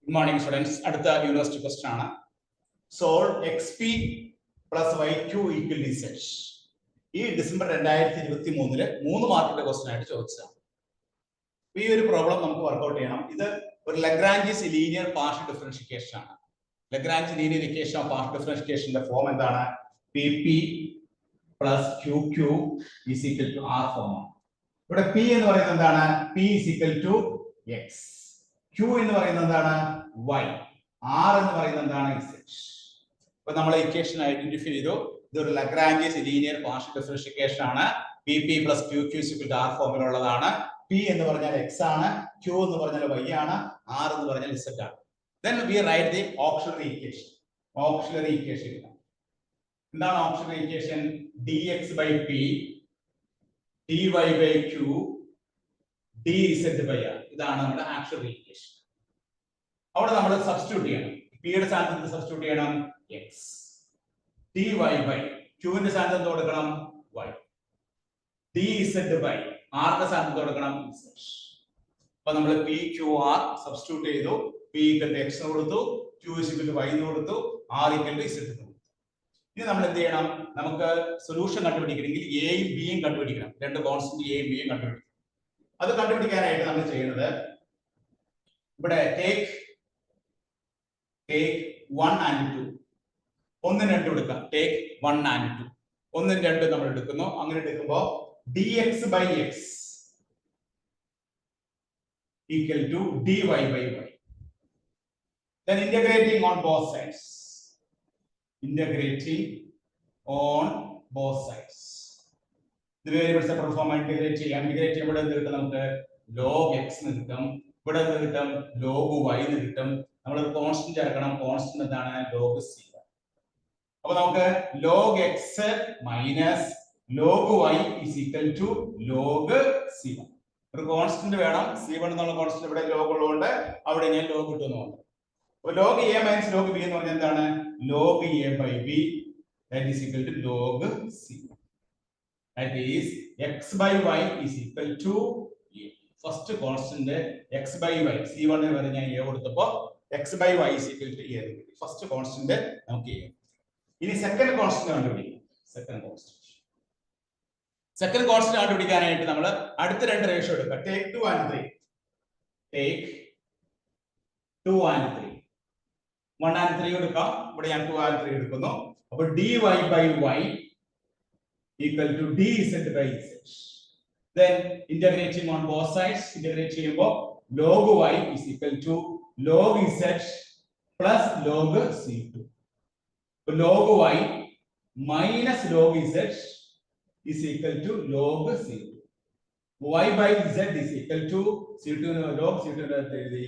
Good morning, students. അടുത്ത university question ആണ്. Solve XP plus YQ equal to Z. ഈ December 2023 3 മാർക്കിന്റെ question ആയിട്ട് ചോദിച്ചതാണ്. ഈ ഒരു പ്രോബ്ലം നമുക്ക് വർക്ക്ഔട്ട് ചെയ്യണം. ഇത് ഒരു ലഗ്രാഞ്ചിസ് ലീനിയർ പാർഷ്യൽ ഡിഫറൻഷിയേഷൻ ആണ്. Lagrange linear equation of partial ഡിഫറൻഷിയേഷന്റെ ഫോം എന്താണ്? PP plus QQ is equal to R form ആണ്. ഇവിടെ P എന്ന് പറയുന്നത് എന്താണ്? P is equal to X. Q എന്ന് പറയുന്നത് എന്താണ്? Y. R എന്ന് പറയുന്നത് എന്താണ്? Z. അപ്പോൾ നമ്മൾ ഇക്വേഷൻ ഐഡന്റിഫൈ ചെയ്തു. ഇതൊരു ലഗ്രാഞ്ചിയസ് ലീനിയർ പാർഷ്യൽ ഡിഫറൻഷിയേഷൻ ആണ്. PP plus QQ is equal to R ഫോമിലുള്ളതാണ്. P എന്ന് പറഞ്ഞാൽ X ആണ്, Q എന്ന് പറഞ്ഞാൽ Y ആണ്, R എന്ന് പറഞ്ഞാൽ Z ആണ്. Then we write the auxiliary equation. Auxiliary equation എന്താണ് auxiliary equation? dx by P dy by Q dz by R. ഇതാണ് നമ്മുടെ auxiliary equation. അവിടെ നമ്മൾ സബ്സ്റ്റിറ്റ്യൂട്ട് ചെയ്യണം. P യുടെ സ്ഥാനത്ത് സബ്സ്റ്റിറ്റ്യൂട്ട് ചെയ്യണം X. dy by Q ന്റെ സ്ഥാനത്ത് കൊടുക്കണം Y. dz by R ന്റെ സ്ഥാനത്ത് കൊടുക്കണം Z. അപ്പോൾ നമ്മൾ P Q R സബ്സ്റ്റിറ്റ്യൂട്ട് ചെയ്തു. P equal to X എന്ന് കൊടുത്തു, Q is equal to Y എന്ന് കൊടുത്തു, R equal to Z എന്ന് കൊടുത്തു. ഇനി നമ്മൾ എന്ത് ചെയ്യണം? നമുക്ക് സൊല്യൂഷൻ കണ്ടുപിടിക്കണമെങ്കിൽ എയും ബിയും കണ്ടുപിടിക്കണം. രണ്ട് കോൺസ്റ്റന്റ് എയും ബിയും കണ്ടുപിടിക്കണം. അത് കണ്ടുപിടിക്കാനായിട്ട് നമ്മൾ ചെയ്യുന്നത് ഇവിടെ ടേക്ക് 1 and 2 1 2 എടുക്കാം. ടേക്ക് 1 and 2 1 2 നമ്മൾ എടുക്കുന്നു. അങ്ങനെ എടുക്കുമ്പോൾ dx by x equal to dy by y. Then integrating on both sides. Integrating on both sides. The variable separate form integrate ചെയ്യാം. integrate ചെയ്യുമ്പോൾ എന്ത് കിട്ടും? നമുക്ക് log x എന്ന് കിട്ടും. ഇവിടെ എന്ത് കിട്ടും? log y എന്ന് കിട്ടും. നമ്മൾ ഒരു കോൺസ്റ്റന്റ് ചേർക്കണം. കോൺസ്റ്റന്റ് എന്താണ്? log c. അപ്പോൾ നമുക്ക് log x minus log y is equal to log c1. ഒരു കോൺസ്റ്റന്റ് വേണം. c1 എന്നുള്ള കോൺസ്റ്റന്റ് ഇവിടെ log ഉള്ളതുകൊണ്ട് അവിടെ ഞാൻ log കിട്ടുന്നുണ്ട്. അപ്പോൾ log a minus log b എന്ന് പറഞ്ഞാൽ എന്താണ്? log a by b that is equal to log c. That is x by y is equal to a. First constant x by y c1 ന് വരെ ഞാൻ a കൊടുത്തപ്പോൾ x by y is equal to a. First constant നമുക്ക് a. ഇനി second constant കണ്ടുപിടിക്കാം. Second constant കണ്ടുപിടിക്കാനായിട്ട് നമ്മൾ അടുത്ത രണ്ട് റേഷ്യോ എടുക്കാം. Take 2 and 3. Take 2 and 3. 1 and 3 എടുക്കാം. ഇവിടെ ഞാൻ 2 and 3 എടുക്കുന്നു. അപ്പോൾ dy by y equal to dz by z. Then integrating on both sides. integrate ചെയ്യുമ്പോൾ log y is equal to log z plus log c2. അപ്പോൾ log y minus log z is equal to log c2. y by z is equal to c2 log c2 എഴുതി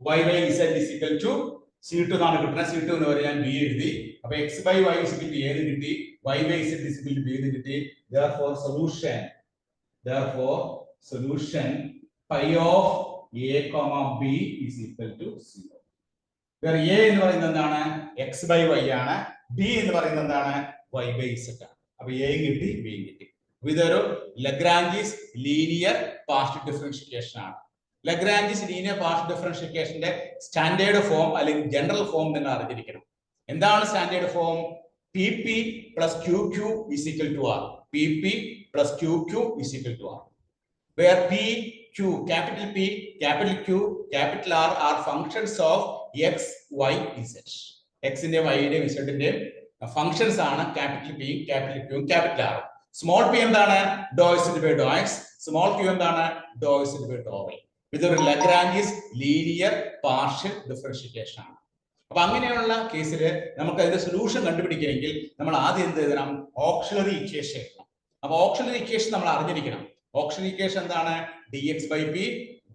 y by z is equal to c2 എന്നാണ് കിട്ടുന്നത്. c2 എന്ന് പറയാൻ b എഴുതി. അപ്പോൾ x by y is equal to a എന്ന് കിട്ടി, y by z is equal to b എന്ന് കിട്ടി. therefore solution pi of a comma b is equal to 0. where a എന്ന് പറയുന്നത് എന്താണ്? x by y ആണ്. b എന്ന് പറയുന്നത് എന്താണ്? y by z ആണ്. അപ്പോൾ a കിട്ടി, b കിട്ടി. ഇതൊരു ലഗ്രാഞ്ചിസ് ലീനിയർ പാർഷ്യൽ ഡിഫറൻഷിയേഷൻ ആണ്. ലഗ്രാഞ്ചിസ് ലീനിയർ പാർഷ്യൽ ഡിഫറൻഷിയേഷന്റെ സ്റ്റാൻഡേർഡ് ഫോം അല്ലെങ്കിൽ ജനറൽ ഫോം നിങ്ങൾ അറിഞ്ഞിരിക്കണം. എന്താണ് standard form? PP plus QQ is equal to R. PP plus QQ is equal to R. Where P, Q, capital P, capital Q, capital R are functions of X, Y, Z. X ന്റെ Y ന്റെ Z ന്റെ functions ആണ് capital P, capital Q, capital R. Small p എന്താണ്? dou z by dou x. Small q എന്താണ്? dou z by dou y. ഇതൊരു ലഗ്രാഞ്ചിയസ് linear partial differentiation ആണ്. അപ്പൊ അങ്ങനെയുള്ള കേസിൽ നമുക്ക് അതിന്റെ സൊല്യൂഷൻ കണ്ടുപിടിക്കണമെങ്കിൽ നമ്മൾ ആദ്യം എന്ത് എഴുതണം? ഓക്സിലറി ഇക്വേഷൻ എഴുതണം. അപ്പൊ ഓക്സിലറി ഇക്വേഷൻ നമ്മൾ അറിഞ്ഞിരിക്കണം. ഓക്സിലറി ഇക്വേഷൻ എന്താണ്? dx by p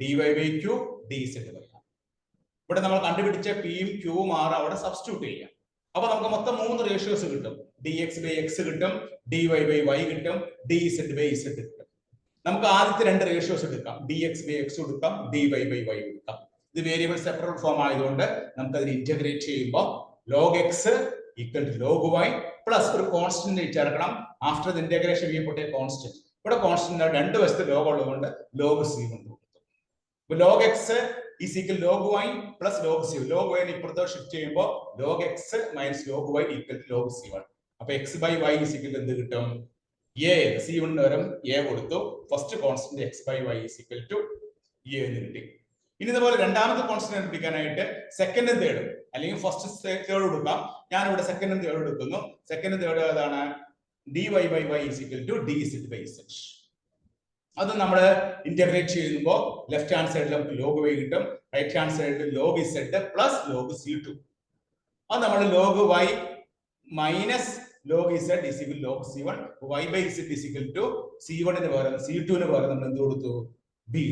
dy by q dz by r. ഇവിടെ നമ്മൾ കണ്ടുപിടിച്ച പിയും ക്യൂവും ആർ അവിടെ സബ്സ്റ്റിറ്റ്യൂട്ട് ചെയ്യാം. അപ്പൊ നമുക്ക് മൊത്തം 3 റേഷ്യോസ് കിട്ടും. dx by x കിട്ടും, dy by y കിട്ടും, dz by z കിട്ടും. നമുക്ക് ആദ്യത്തെ രണ്ട് റേഷ്യോസ് എടുക്കാം. dx by x എടുക്കാം, dy by y എടുക്കാം. ഇത് വേരിയബിൾ സെപ്പറേറ്റ് ഫോം ആയതുകൊണ്ട് നമുക്ക് അതിനെ ഇന്റഗ്രേറ്റ് ചെയ്യുമ്പോൾ log x equal to log y plus ഒരു കോൺസ്റ്റന്റ് ചേർക്കണം. After the integration we put a constant. ഇവിടെ കോൺസ്റ്റന്റ് രണ്ട് വശത്ത് ലോഗ് ഉള്ളതുകൊണ്ട് log c കൊണ്ട് കൊടുത്തു. log x is equal log y plus log c. Log y ഇപ്പുറത്തോട്ട് ഷിഫ്റ്റ് ചെയ്യുമ്പോൾ log x minus log y equal to log c1. അപ്പൊ x by y is equal to എന്ത് കിട്ടും? a. c1 പകരം a കൊടുത്തു. First constant x by y is equal to a എന്ന് കിട്ടി. ഇനി ഇതുപോലെ രണ്ടാമത്തെ കോൺസ്റ്റന്റ് കണ്ടുപിടിക്കാനായിട്ട് സെക്കൻഡും തേർഡും അല്ലെങ്കിൽ ഫസ്റ്റ് തേർഡ് കൊടുക്കാം. ഞാൻ ഇവിടെ സെക്കൻഡും തേർഡ് എടുക്കുന്നു. സെക്കൻഡും തേർഡ് ഏതാണ്? dy by y is equal to dz by z. അത് നമ്മൾ ഇന്റഗ്രേറ്റ് ചെയ്യുമ്പോൾ ലെഫ്റ്റ് ഹാൻഡ് സൈഡിൽ നമുക്ക് log y കിട്ടും, റൈറ്റ് ഹാൻഡ് സൈഡിൽ log z plus log c2. അത് നമ്മൾ log y minus log z is equal to log c1. y by z is equal to c1 ന് പകരം c2 ന് പകരം നമ്മൾ എന്ത് കൊടുത്തു? b.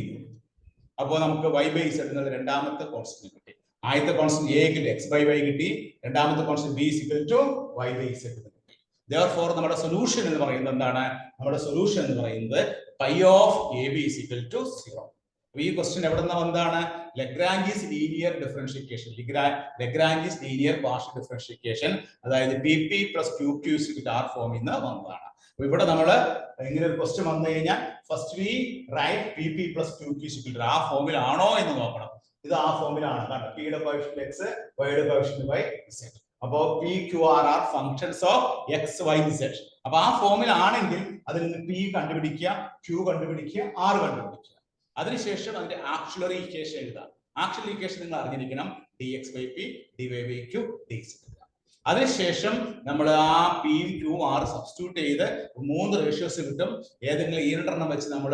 അപ്പോൾ നമുക്ക് y by z എന്നുള്ള രണ്ടാമത്തെ കോൺസ്റ്റന്റ് കിട്ടി. ആദ്യത്തെ കോൺസ്റ്റന്റ് a കിട്ടി, x by y കിട്ടി. രണ്ടാമത്തെ constant b is equal to y by z കിട്ടി. Therefore നമ്മുടെ സൊല്യൂഷൻ എന്ന് പറയുന്നത് എന്താണ്? നമ്മുടെ സൊല്യൂഷൻ എന്ന് പറയുന്നത് pi of ab is equal to 0. ഈ ക്വസ്റ്റ്യൻ എവിടെ നിന്ന് വന്നതാണ്? Lagrange's linear differentiation, Lagrange's linear partial differentiation, അതായത് PP plus QQ is equal to R ഫോമിൽ നിന്ന് വന്നതാണ്. അപ്പൊ ഇവിടെ നമ്മൾ ഇങ്ങനെ ഒരു ക്വസ്റ്റ്യൻ വന്നു കഴിഞ്ഞാൽ first we write PP plus QQ is equal to ആ ഫോമിലാണോ എന്ന് നോക്കണം. ഇത് ആ ഫോമിലാണ്. കാരണം P യുടെ കോഎഫിഷ്യന്റ് x, y യുടെ കോഎഫിഷ്യന്റ് y, z. അപ്പോ P Q R are functions of x, y, z. അപ്പൊ ആ ഫോമിലാണെങ്കിൽ അതിൽ നിന്ന് P കണ്ടുപിടിക്കുക, Q കണ്ടുപിടിക്കുക, R കണ്ടുപിടിക്കുക. അതിനുശേഷം അതിന്റെ ആക്സിലറി ഇക്വേഷൻ എഴുതാം. ആക്സിലറി ഇക്വേഷൻ നിങ്ങൾ അറിഞ്ഞിരിക്കണം. dx by p, dy by q, dz. അതിനുശേഷം നമ്മൾ ആ p q r സബ്സ്റ്റിറ്റ്യൂട്ട് ചെയ്ത് 3 റേഷ്യോസ് കിട്ടും. ഏതെങ്കിലും ഈ രണ്ടെണ്ണം വെച്ച് നമ്മൾ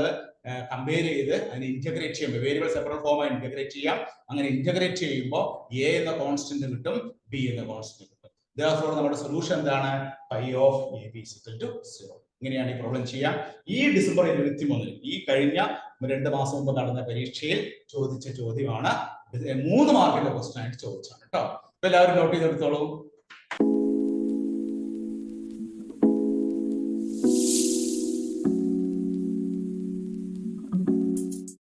കമ്പയർ ചെയ്ത് അതിനെ ഇന്റഗ്രേറ്റ് ചെയ്യുമ്പോൾ വേരിയബിൾ സെപ്പറേറ്റ് ഫോമായി ഇന്റഗ്രേറ്റ് ചെയ്യാം. അങ്ങനെ ഇന്റഗ്രേറ്റ് ചെയ്യുമ്പോൾ a എന്ന കോൺസ്റ്റന്റ് കിട്ടും, b എന്ന കോൺസ്റ്റന്റ് കിട്ടും. Therefore നമ്മുടെ സൊല്യൂഷൻ എന്താണ്? pi of ab is equal to 0. ഇങ്ങനെയാണ് ഈ പ്രോബ്ലം ചെയ്യാം. ഈ ഡിസംബർ 23 ഈ കഴിഞ്ഞ 2 മാസം മുമ്പ് നടന്ന പരീക്ഷയിൽ ചോദിച്ച ചോദ്യമാണ്. 3 മാർക്കിന്റെ ക്വസ്റ്റ്യൻ ആയിട്ട് ചോദിച്ചാണ് കേട്ടോ. എല്ലാവരും നോട്ട് ചെയ്തെടുത്തോളൂ.